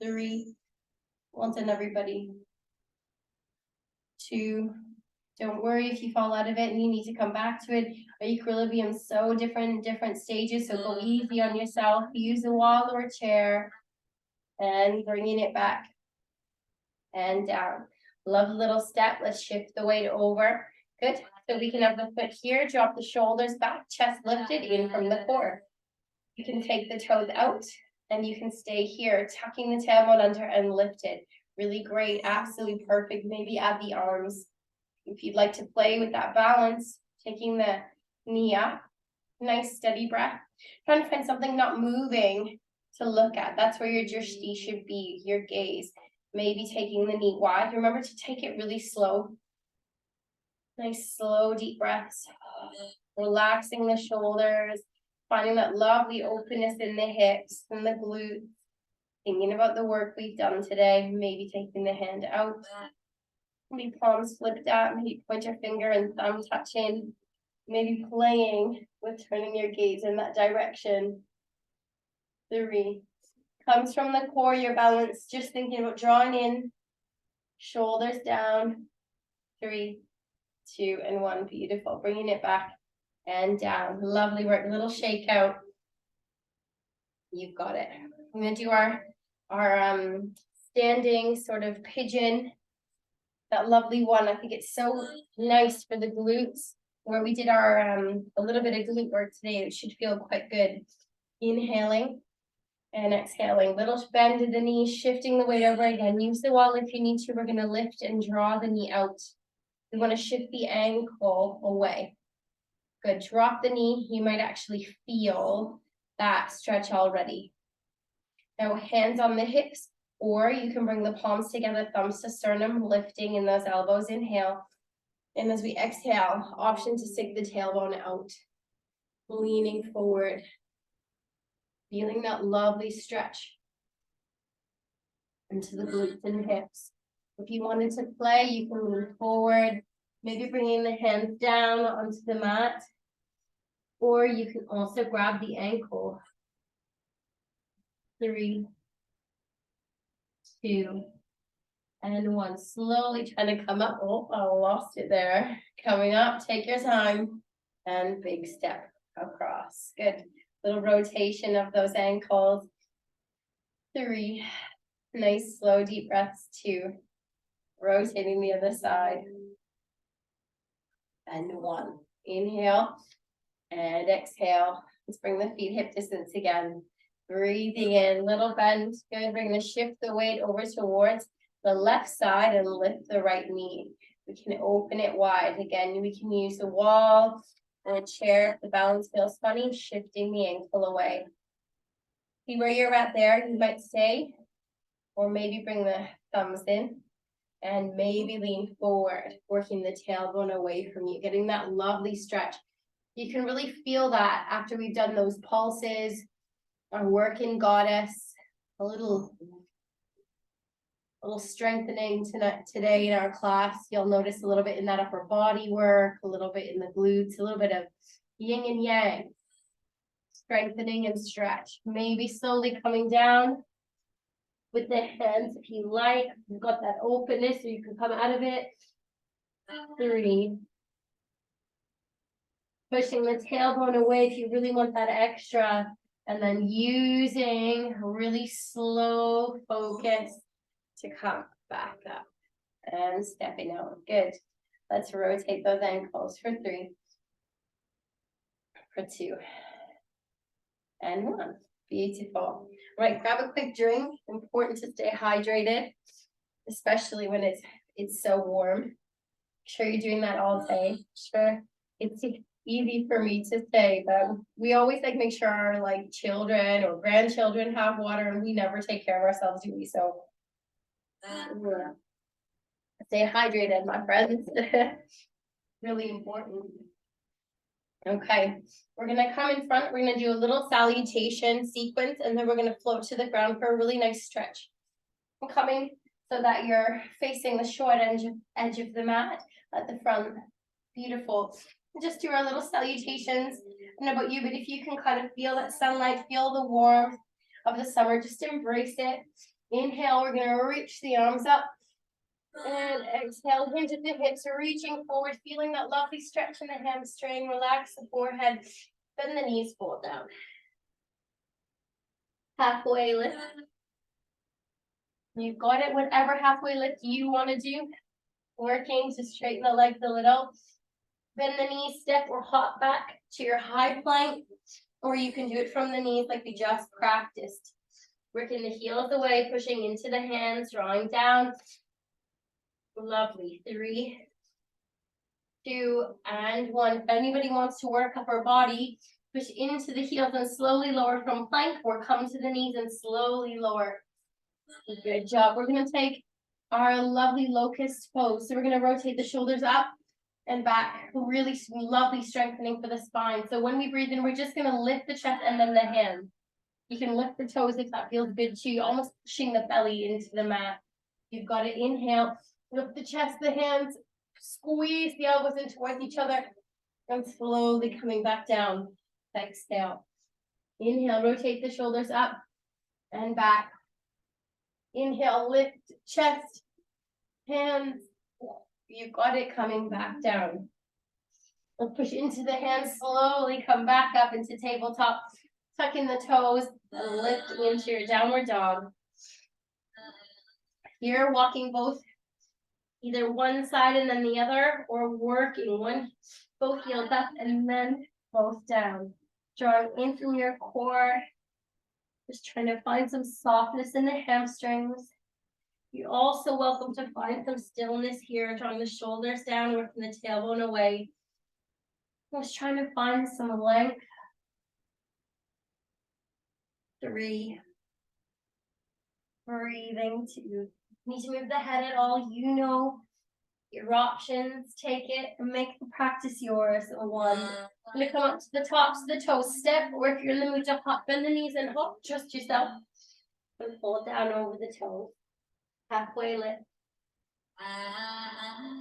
3, well done everybody. 2, don't worry if you fall out of it and you need to come back to it. Our equilibrium is so different in different stages, so go easy on yourself. Use a wall or a chair and bringing it back and down. Lovely little step. Let's shift the weight over. Good. So we can have the foot here, drop the shoulders back, chest lifted in from the core. You can take the toes out and you can stay here, tucking the tailbone under and lifted. Really great, absolutely perfect. Maybe add the arms. If you'd like to play with that balance, taking the knee up, nice steady breath. Trying to find something not moving to look at. That's where your drishti should be, your gaze. Maybe taking the knee wide. Remember to take it really slow. Nice, slow, deep breaths. Relaxing the shoulders, finding that lovely openness in the hips and the glutes. Thinking about the work we've done today, maybe taking the hand out. Maybe palms flipped out, maybe point your finger and thumb touching. Maybe playing with turning your gaze in that direction. 3, comes from the core, your balance, just thinking about drawing in, shoulders down. 3, 2, and 1, beautiful. Bringing it back and down. Lovely work, little shake out. You've got it. I'm gonna do our standing sort of pigeon. That lovely one. I think it's so nice for the glutes. Where we did our a little bit of glute work today, it should feel quite good. Inhaling and exhaling. Little bend in the knee, shifting the weight over again. Use the wall if you need to. We're gonna lift and draw the knee out. We want to shift the ankle away. Good. Drop the knee. You might actually feel that stretch already. Now hands on the hips, or you can bring the palms together, thumbs to sternum, lifting in those elbows. Inhale. And as we exhale, option to stick the tailbone out. Leaning forward. Feeling that lovely stretch into the glutes and hips. If you wanted to play, you can lean forward, maybe bringing the hands down onto the mat, or you can also grab the ankle. 3, 2, and 1. Slowly trying to come up. Oh, I lost it there. Coming up, take your time, and big step across. Good. Little rotation of those ankles. 3, nice, slow, deep breaths. 2, rotating the other side. And 1, inhale and exhale. Let's bring the feet hip distance again. Breathing in, little bend. Good, we're gonna shift the weight over towards the left side and lift the right knee. We can open it wide. Again, we can use the wall or a chair if the balance feels funny, shifting the ankle away. See where you're at there, you might stay, or maybe bring the thumbs in. And maybe lean forward, working the tailbone away from you, getting that lovely stretch. You can really feel that after we've done those pulses, our work in goddess, a little strengthening today in our class. You'll notice a little bit in that upper body work, a little bit in the glutes, a little bit of yin and yang, strengthening and stretch. Maybe slowly coming down with the hands if you like. You've got that openness so you can come out of it. 3, pushing the tailbone away if you really want that extra, and then using really slow focus to come back up and stepping out. Good. Let's rotate those ankles for 3, for 2, and 1. Beautiful. Right, grab a quick drink. Important to stay hydrated, especially when it's It's so warm. Make sure you're doing that all day. Sure, it's easy for me to say, but we always like make sure our like children or grandchildren have water, and we never take care of ourselves, do we? So stay hydrated, my friends. Really important. Okay, we're gonna come in front. We're gonna do a little salutation sequence, and then we're gonna float to the ground for a really nice stretch. I'm coming so that you're facing the short edge of the mat at the front. Beautiful. Just do our little salutations. I don't know about you, but if you can kind of feel that sunlight, feel the warmth of the summer, just embrace it. Inhale, we're gonna reach the arms up. And exhale, hinge at the hips, reaching forward, feeling that lovely stretch in the hamstring. Relax the forehead, bend the knees, fold down. Halfway lift. You've got it, whatever halfway lift you want to do. Working to straighten the legs a little. Bend the knees, step or hop back to your high plank, or you can do it from the knees like we just practiced. Working the heels away, pushing into the hands, drawing down. Lovely. 3, 2, and 1. If anybody wants to work upper body, push into the heels and slowly lower from plank, or come to the knees and slowly lower. Good job. We're going to take our lovely locust pose. So we're going to rotate the shoulders up and back. Really lovely strengthening for the spine. So when we breathe in, we're just going to lift the chest and then the hands. You can lift the toes if that feels good to you, almost pushing the belly into the mat. You've got to inhale. Lift the chest, the hands, squeeze the elbows in towards each other, and slowly coming back down. Exhale. Inhale, rotate the shoulders up and back. Inhale, lift chest, hands. You've got it, coming back down. We'll push into the hands, slowly come back up into tabletop. Tuck in the toes and lift into your downward dog. Here, walking both either one side and then the other, or working both heels up and then both down. Drawing in from your core. Just trying to find some softness in the hamstrings. You're also welcome to find some stillness here, drawing the shoulders down, working the tailbone away. Just trying to find some length. 3. Breathing. 2. Need to move the head at all, you know your options. Take it and make the practice yours. 1. I'm going to come up to the tops of the toes. Step, or if you're in the mood to hop, bend the knees and hop. Trust yourself. And fold down over the toes. Halfway lift.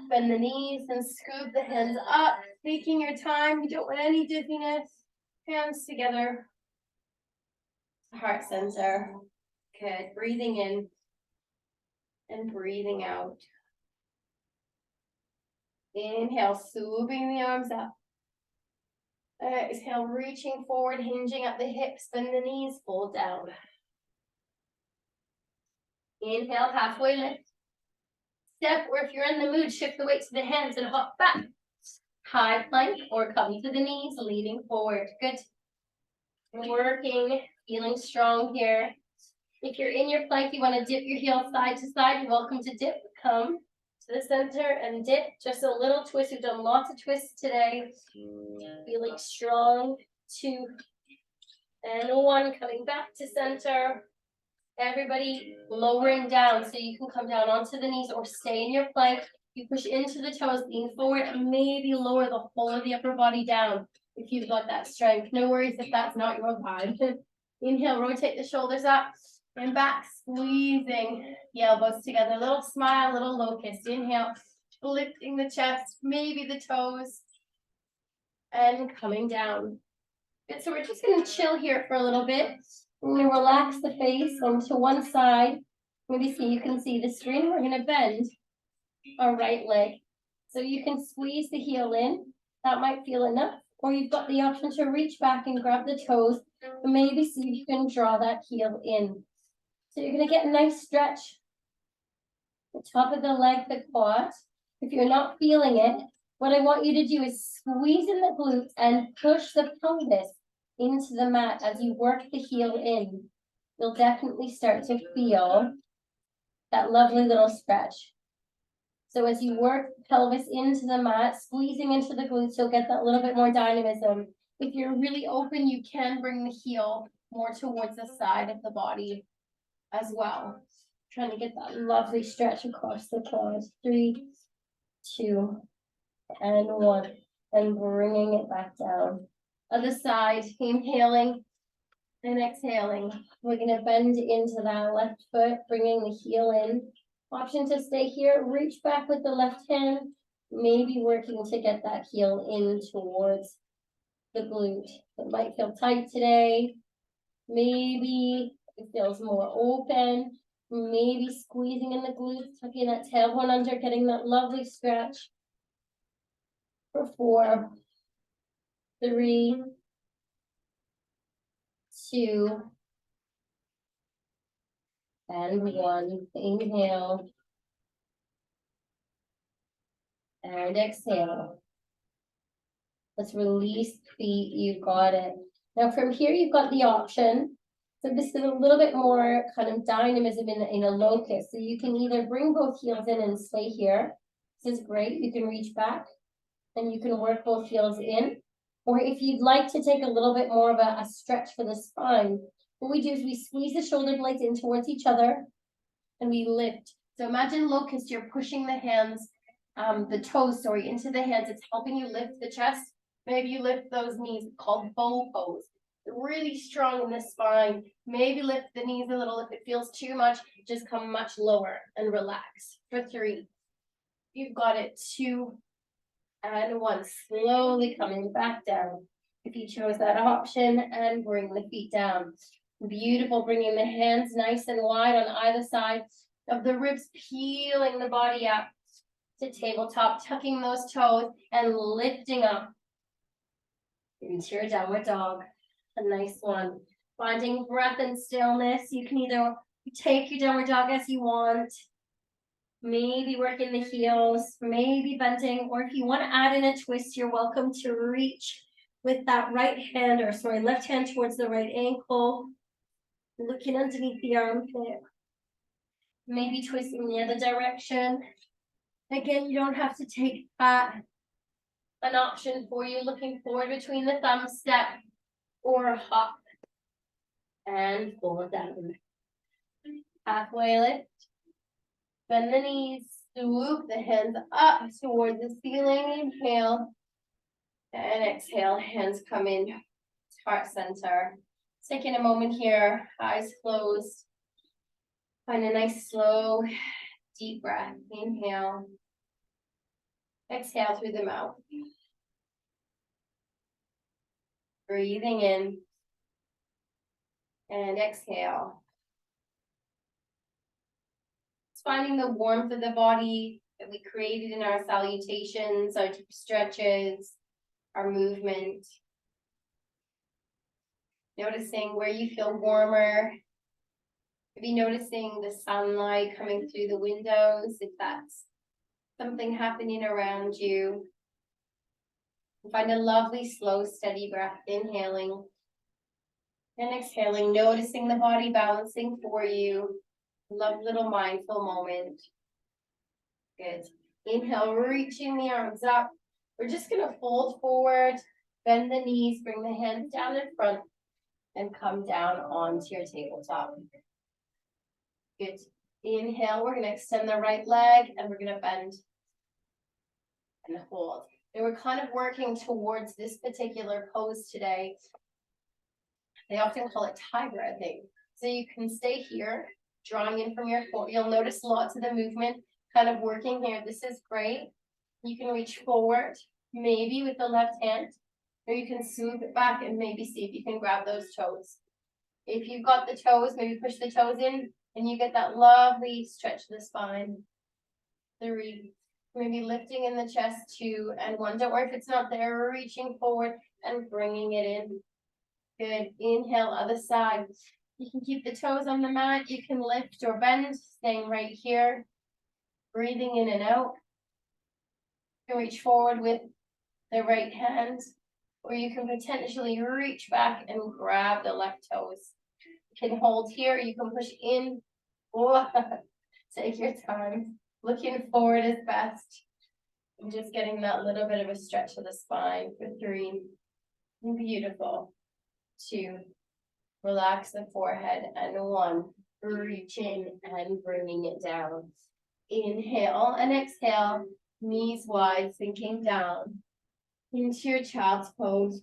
Bend the knees and scoop the hands up. Taking your time. You don't want any dizziness. Hands together. Heart center. Good. Breathing in and breathing out. Inhale, swooping the arms up. Exhale, reaching forward, hinging at the hips, bend the knees, fold down. Inhale, halfway lift. Step, or if you're in the mood, shift the weight to the hands and hop back. High plank, or come to the knees, leaning forward. Good. Working, feeling strong here. If you're in your plank, you want to dip your heels side to side, you're welcome to dip. Come to the center and dip. Just a little twist. We've done lots of twists today. Feeling strong. 2 and 1. Coming back to center. Everybody lowering down so you can come down onto the knees or stay in your plank. You push into the toes, lean forward, and maybe lower the whole of the upper body down if you've got that strength. No worries if that's not your vibe. Inhale, rotate the shoulders up and back, squeezing the elbows together. Little smile, little locust. Inhale, lifting the chest, maybe the toes, and coming down. Good, so we're just going to chill here for a little bit. We're going to relax the face onto one side. Maybe you can see the screen. We're going to bend our right leg. So you can squeeze the heel in. That might feel enough. Or you've got the option to reach back and grab the toes. And maybe see if you can draw that heel in. So you're going to get a nice stretch. The top of the leg, the quad. If you're not feeling it, what I want you to do is squeeze in the glutes and push the pelvis into the mat as you work the heel in. You'll definitely start to feel that lovely little stretch. So as you work pelvis into the mat, squeezing into the glutes, you'll get that little bit more dynamism. If you're really open, you can bring the heel more towards the side of the body as well. Trying to get that lovely stretch across the quads. 3, 2, and 1. And bringing it back down. Other side, inhaling and exhaling. We're going to bend into that left foot, bringing the heel in. Option to stay here, reach back with the left hand, maybe working to get that heel in towards the glute. It might feel tight today. Maybe it feels more open. Maybe squeezing in the glutes, tucking that tailbone under, getting that lovely stretch. For 4, 3, 2, and 1. Inhale. And exhale. Let's release the feet. You've got it. Now from here, you've got the option. So this is a little bit more kind of dynamism in a locus. So you can either bring both heels in and stay here. This is great. You can reach back and you can work both heels in. Or if you'd like to take a little bit more of a stretch for the spine, what we do is we squeeze the shoulder blades in towards each other and we lift. So imagine locust, you're pushing the hands, the toes, sorry, into the hands. It's helping you lift the chest. Maybe you lift those knees, called bow pose. Really strong in the spine. Maybe lift the knees a little. If it feels too much, just come much lower and relax. For 3, you've got it. 2, and 1. Slowly coming back down. If you chose that option, and bring the feet down. Beautiful, bringing the hands nice and wide on either side of the ribs, peeling the body up to tabletop, tucking those toes and lifting up into your downward dog. A nice one. Finding breath and stillness. You can either take your downward dog as you want, maybe working the heels, maybe bending, or if you want to add in a twist, you're welcome to reach with that left hand towards the right ankle, looking underneath the armpit, maybe twisting the other direction. Again, you don't have to take that. An option for you, looking forward between the thumb, step or hop and fall down. Halfway lift, bend the knees, swoop the hands up towards the ceiling. Inhale and exhale, hands come in, heart center. Taking a moment here, eyes closed. Find a nice slow, deep breath. Inhale. Exhale through the mouth. Breathing in and exhale. It's finding the warmth of the body that we created in our salutations, our deep stretches, our movement. Noticing where you feel warmer. Maybe noticing the sunlight coming through the windows, if that's something happening around you. Find a lovely, slow, steady breath, inhaling and exhaling, noticing the body balancing for you. Love little mindful moment. Good. Inhale, reaching the arms up. We're just going to fold forward, bend the knees, bring the hands down in front, and come down onto your tabletop. Good. Inhale, we're going to extend the right leg, and we're going to bend and hold. And we're kind of working towards this particular pose today. They often call it tiger, I think. So you can stay here, drawing in from your core. You'll notice lots of the movement kind of working here. This is great. You can reach forward, maybe with the left hand, or you can swoop it back and maybe see if you can grab those toes. If you've got the toes, maybe push the toes in, and you get that lovely stretch of the spine. 3, maybe lifting in the chest, 2 and 1. Don't worry if it's not there. We're reaching forward and bringing it in. Good. Inhale, other side. You can keep the toes on the mat. You can lift or bend, staying right here. Breathing in and out. You can reach forward with the right hand, or you can potentially reach back and grab the left toes. You can hold here. You can push in. Take your time. Looking forward is best. I'm just getting that little bit of a stretch of the spine for 3. Beautiful. 2. Relax the forehead. And 1. Reaching and bringing it down. Inhale and exhale. Knees wide, sinking down into your child's pose.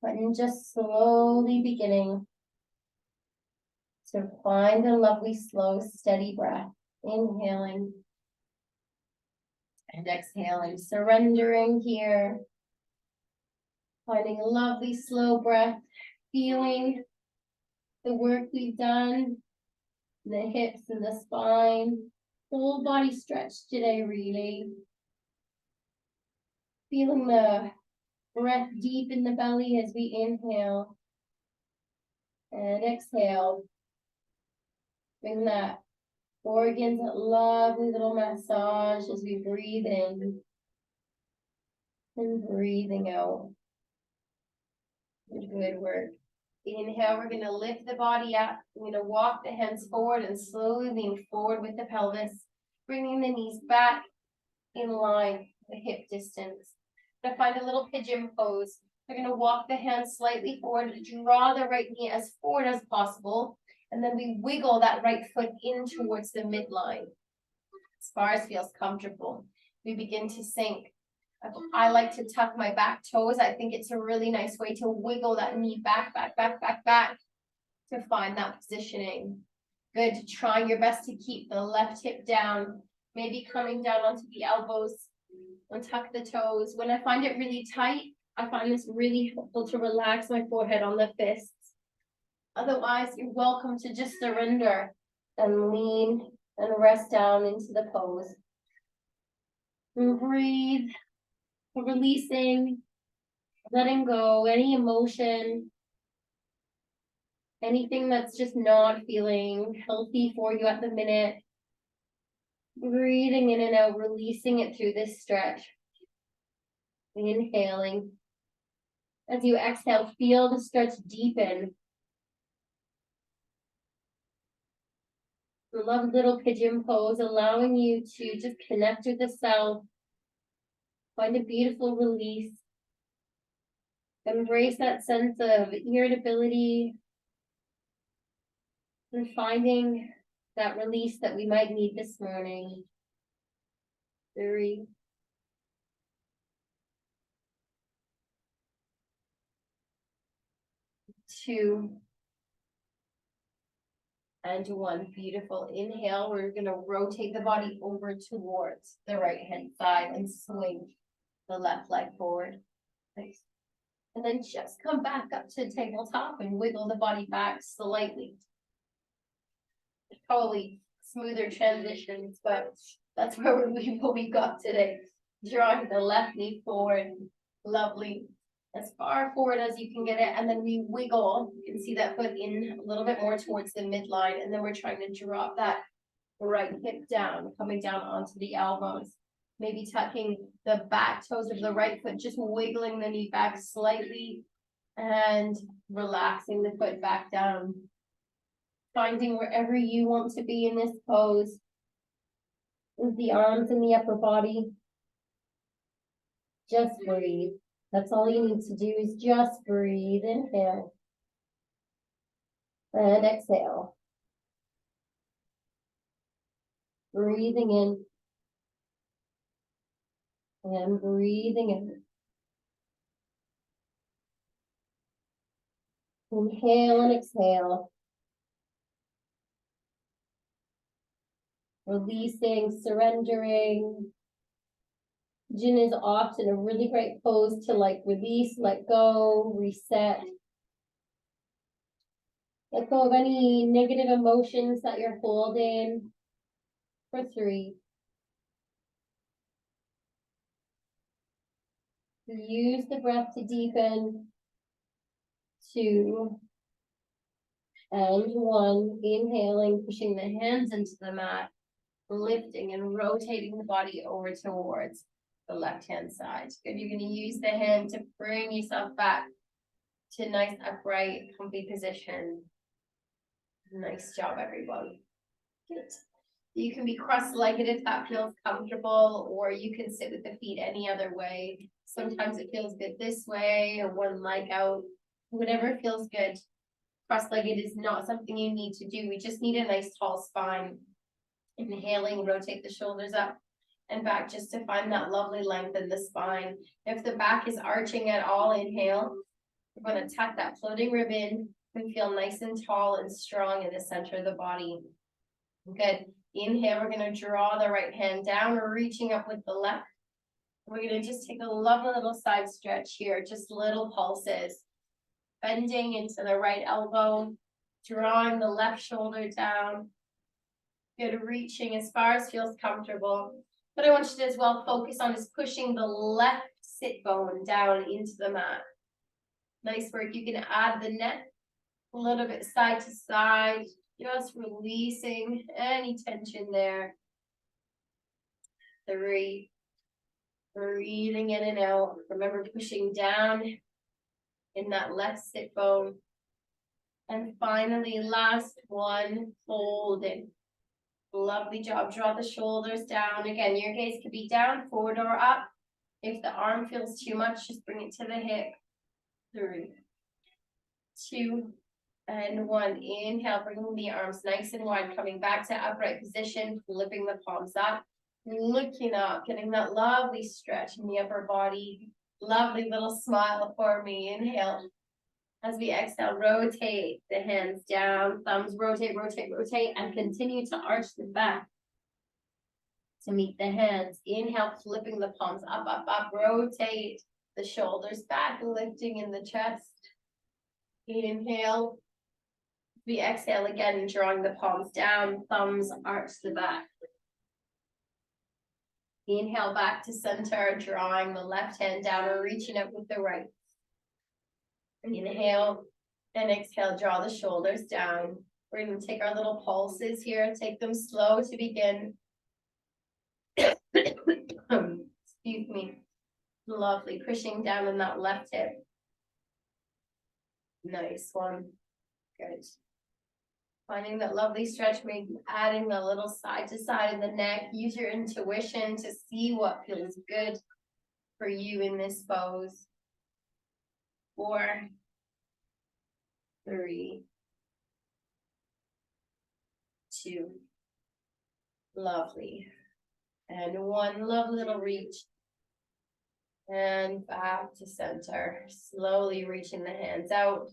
And just slowly beginning to find a lovely, slow, steady breath. Inhaling and exhaling, surrendering here. Finding a lovely, slow breath, feeling the work we've done, the hips and the spine, whole body stretch today, really. Feeling the breath deep in the belly as we inhale and exhale. Bring that organs, that lovely little massage as we breathe in and breathing out. Good work. Inhale, we're going to lift the body up. We're going to walk the hands forward and slowly lean forward with the pelvis, bringing the knees back in line, the hip distance. We're going to find a little pigeon pose. We're going to walk the hands slightly forward, draw the right knee as forward as possible, and then we wiggle that right foot in towards the midline as far as feels comfortable. We begin to sink. I like to tuck my back toes. I think it's a really nice way to wiggle that knee back to find that positioning. Good. Trying your best to keep the left hip down, maybe coming down onto the elbows and tuck the toes. When I find it really tight, I find this really helpful to relax my forehead on the fists. Otherwise, you're welcome to just surrender and lean and rest down into the pose. And breathe. Releasing, letting go, any emotion, anything that's just not feeling healthy for you at the minute. Breathing in and out, releasing it through this stretch. Inhaling. As you exhale, feel the stretch deepen. I love little pigeon pose, allowing you to just connect with the self. Find a beautiful release. Embrace that sense of irritability and finding that release that we might need this morning. 3, 2, and 1. Beautiful. Inhale. We're going to rotate the body over towards the right hand side and swing the left leg forward. Nice. And then just come back up to tabletop and wiggle the body back slightly. Probably smoother transitions, but that's where we got today. Drawing the left knee forward. Lovely. As far forward as you can get it, and then we wiggle. You can see that foot in a little bit more towards the midline, and then we're trying to drop that right hip down, coming down onto the elbows. Maybe tucking the back toes of the right foot, just wiggling the knee back slightly and relaxing the foot back down. Finding wherever you want to be in this pose with the arms in the upper body. Just breathe. That's all you need to do is just breathe. Inhale. And exhale. Breathing in. And breathing in. Inhale and exhale. Releasing, surrendering. Jin is often a really great pose to release, let go, reset. Let go of any negative emotions that you're holding. For 3. Use the breath to deepen. 2 and 1. Inhaling, pushing the hands into the mat, lifting and rotating the body over towards the left-hand side. Good. You're going to use the hand to bring yourself back to a nice upright, comfy position. Nice job, everyone. Good. You can be cross-legged if that feels comfortable, or you can sit with the feet any other way. Sometimes it feels good this way, or one leg out, whatever feels good. Cross-legged is not something you need to do. We just need a nice tall spine. Inhaling, rotate the shoulders up and back just to find that lovely length in the spine. If the back is arching at all, inhale. We're going to tuck that floating rib in and feel nice and tall and strong in the center of the body. Good. Inhale, we're going to draw the right hand down. We're reaching up with the left. We're going to just take a lovely little side stretch here, just little pulses. Bending into the right elbow, drawing the left shoulder down. Good, reaching as far as feels comfortable. What I want you to as well focus on is pushing the left sit bone down into the mat. Nice work. You can add the neck a little bit side to side, just releasing any tension there. 3, breathing in and out. Remember pushing down in that left sit bone. And finally, last one, holding. Lovely job. Draw the shoulders down. Again, your gaze could be down, forward, or up. If the arm feels too much, just bring it to the hip. 3, 2, and 1. Inhale, bringing the arms nice and wide, coming back to upright position, flipping the palms up, looking up, getting that lovely stretch in the upper body. Lovely little smile for me. Inhale. As we exhale, rotate the hands down, thumbs rotate, rotate, rotate, and continue to arch the back to meet the hands. Inhale, flipping the palms up, up, up, rotate the shoulders back, lifting in the chest. Inhale. We exhale again, drawing the palms down, thumbs arch the back. Inhale back to center, drawing the left hand down or reaching up with the right. Inhale and exhale, draw the shoulders down. We're going to take our little pulses here, take them slow to begin. Excuse me. Lovely, pushing down in that left hip. Nice one. Good. Finding that lovely stretch, maybe adding a little side to side in the neck. Use your intuition to see what feels good for you in this pose. 4, 3, 2. Lovely. And 1, lovely little reach. And back to center. Slowly reaching the hands out.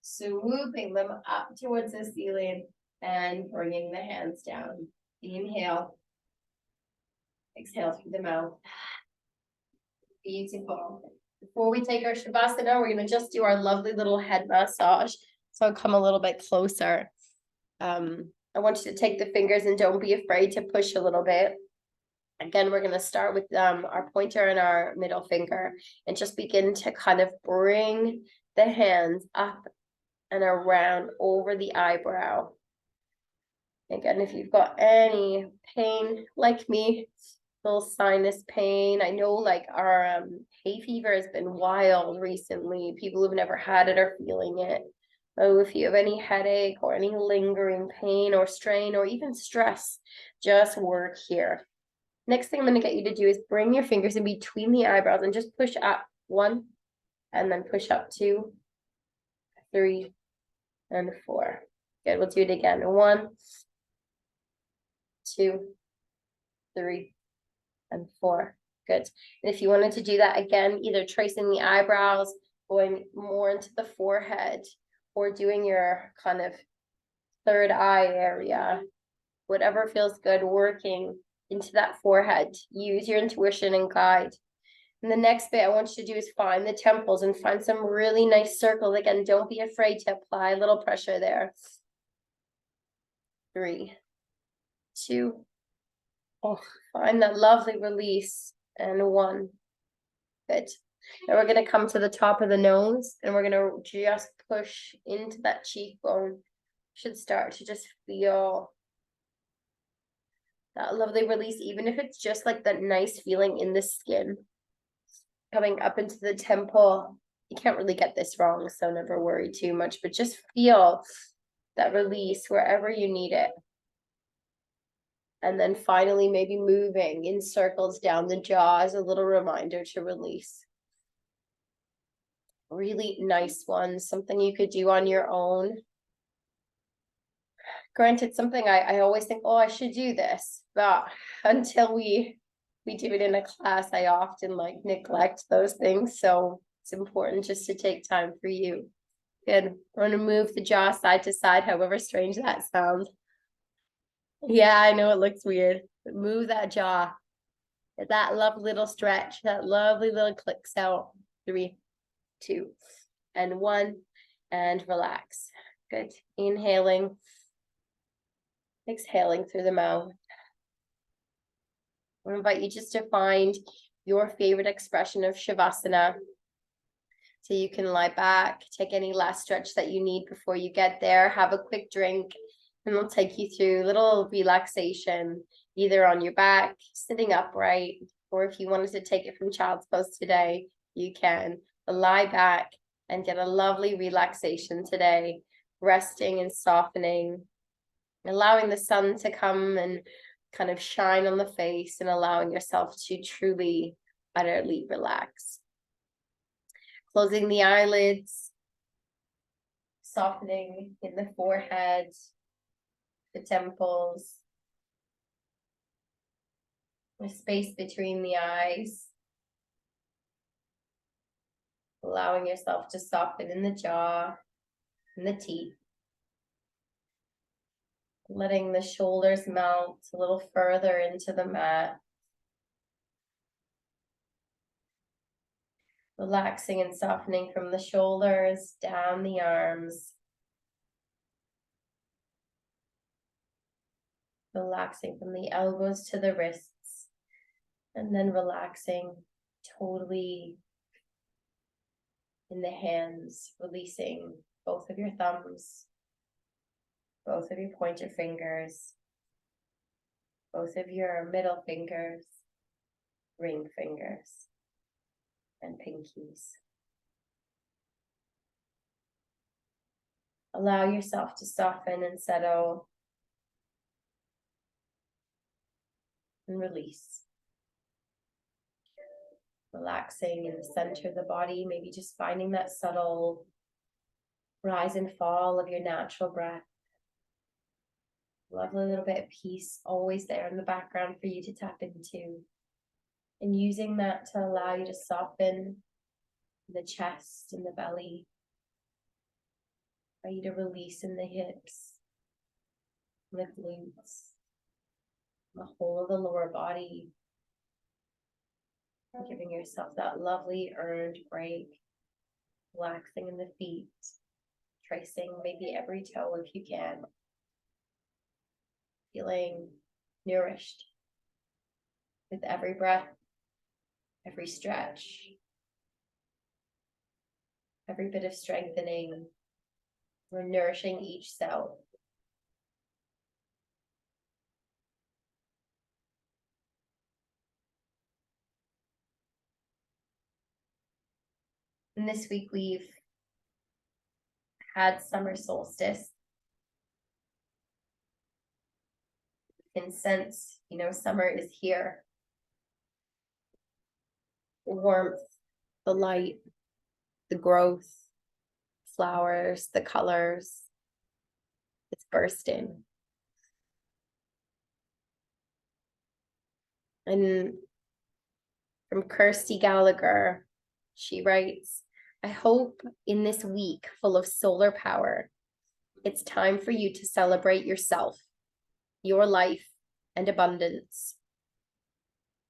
Swooping them up towards the ceiling and bringing the hands down. Inhale. Exhale through the mouth. Beautiful. Before we take our Shavasana, we're going to just do our lovely little head massage. So I'll come a little bit closer. I want you to take the fingers and don't be afraid to push a little bit. Again, we're going to start with our pointer and our middle finger and just begin to kind of bring the hands up and around over the eyebrow. Again, if you've got any pain like me, little sinus pain, I know like our hay fever has been wild recently. People who've never had it are feeling it. So if you have any headache or any lingering pain or strain or even stress, just work here. Next thing I'm going to get you to do is bring your fingers in between the eyebrows and just push up 1 and then push up 2, 3, and 4. Good. We'll do it again. 1, 2, 3, and 4. Good. And if you wanted to do that again, either tracing the eyebrows, going more into the forehead, or doing your kind of third eye area, whatever feels good, working into that forehead. Use your intuition and guide. And the next bit I want you to do is find the temples and find some really nice circles. Again, don't be afraid to apply a little pressure there. 3, 2. Oh, find that lovely release. And 1. Good. Now we're going to come to the top of the nose and we're going to just push into that cheekbone. Should start to just feel that lovely release, even if it's just like that nice feeling in the skin. Coming up into the temple. You can't really get this wrong, so never worry too much, but just feel that release wherever you need it. And then finally, maybe moving in circles down the jaw as a little reminder to release. Really nice one, something you could do on your own. Granted, something I always think, oh, I should do this, but until we do it in a class, I often like neglect those things. So it's important just to take time for you. Good. I'm gonna move the jaw side to side, however strange that sounds. Yeah, I know it looks weird, but move that jaw. Get that lovely little stretch, that lovely little clicks out. 3, 2, and 1, and relax. Good. Inhaling, exhaling through the mouth. I invite you just to find your favorite expression of Shavasana. So you can lie back, take any last stretch that you need before you get there, have a quick drink, and we'll take you through a little relaxation, either on your back, sitting upright, or if you wanted to take it from child's pose today, you can. But lie back and get a lovely relaxation today, resting and softening, allowing the sun to come and kind of shine on the face and allowing yourself to truly, utterly relax. Closing the eyelids, softening in the forehead, the temples, the space between the eyes. Allowing yourself to soften in the jaw and the teeth. Letting the shoulders melt a little further into the mat. Relaxing and softening from the shoulders down the arms. Relaxing from the elbows to the wrists. And then relaxing totally in the hands, releasing both of your thumbs, both of your pointer fingers, both of your middle fingers, ring fingers, and pinkies. Allow yourself to soften and settle and release. Relaxing in the center of the body, maybe just finding that subtle rise and fall of your natural breath. Lovely little bit of peace always there in the background for you to tap into. And using that to allow you to soften the chest and the belly. For you to release in the hips, the glutes, the whole of the lower body. Giving yourself that lovely earned break. Relaxing in the feet. Tracing maybe every toe if you can. Feeling nourished with every breath, every stretch, every bit of strengthening. We're nourishing each cell. And this week we've had summer solstice. You can sense, summer is here. The warmth, the light, the growth, flowers, the colors. It's bursting. And from Kirsty Gallagher, she writes, I hope in this week full of solar power, it's time for you to celebrate yourself, your life, and abundance.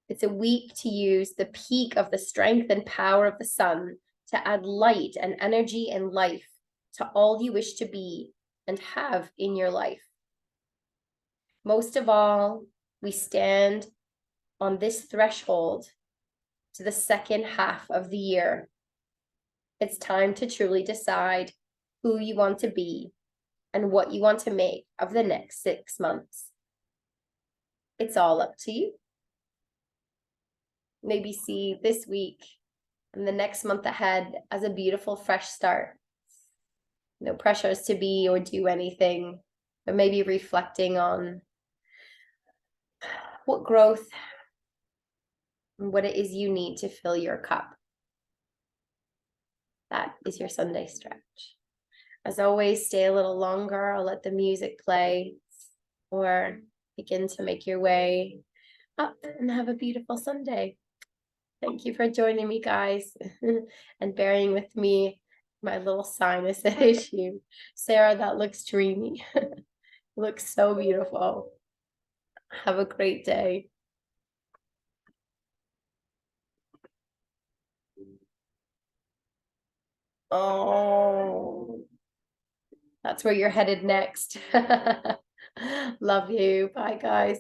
It's a week to use the peak of the strength and power of the sun to add light and energy and life to all you wish to be and have in your life. Most of all, we stand on this threshold to the second half of the year. It's time to truly decide who you want to be and what you want to make of the next 6 months. It's all up to you. Maybe see this week and the next month ahead as a beautiful fresh start. No pressures to be or do anything, but maybe reflecting on what growth and what it is you need to fill your cup. That is your Sunday stretch. As always, stay a little longer. I'll let the music play or begin to make your way up and have a beautiful Sunday. Thank you for joining me, guys, and bearing with me, my little sinus issue. Sarah, that looks dreamy. Looks so beautiful. Have a great day. Oh, that's where you're headed next. Love you. Bye, guys.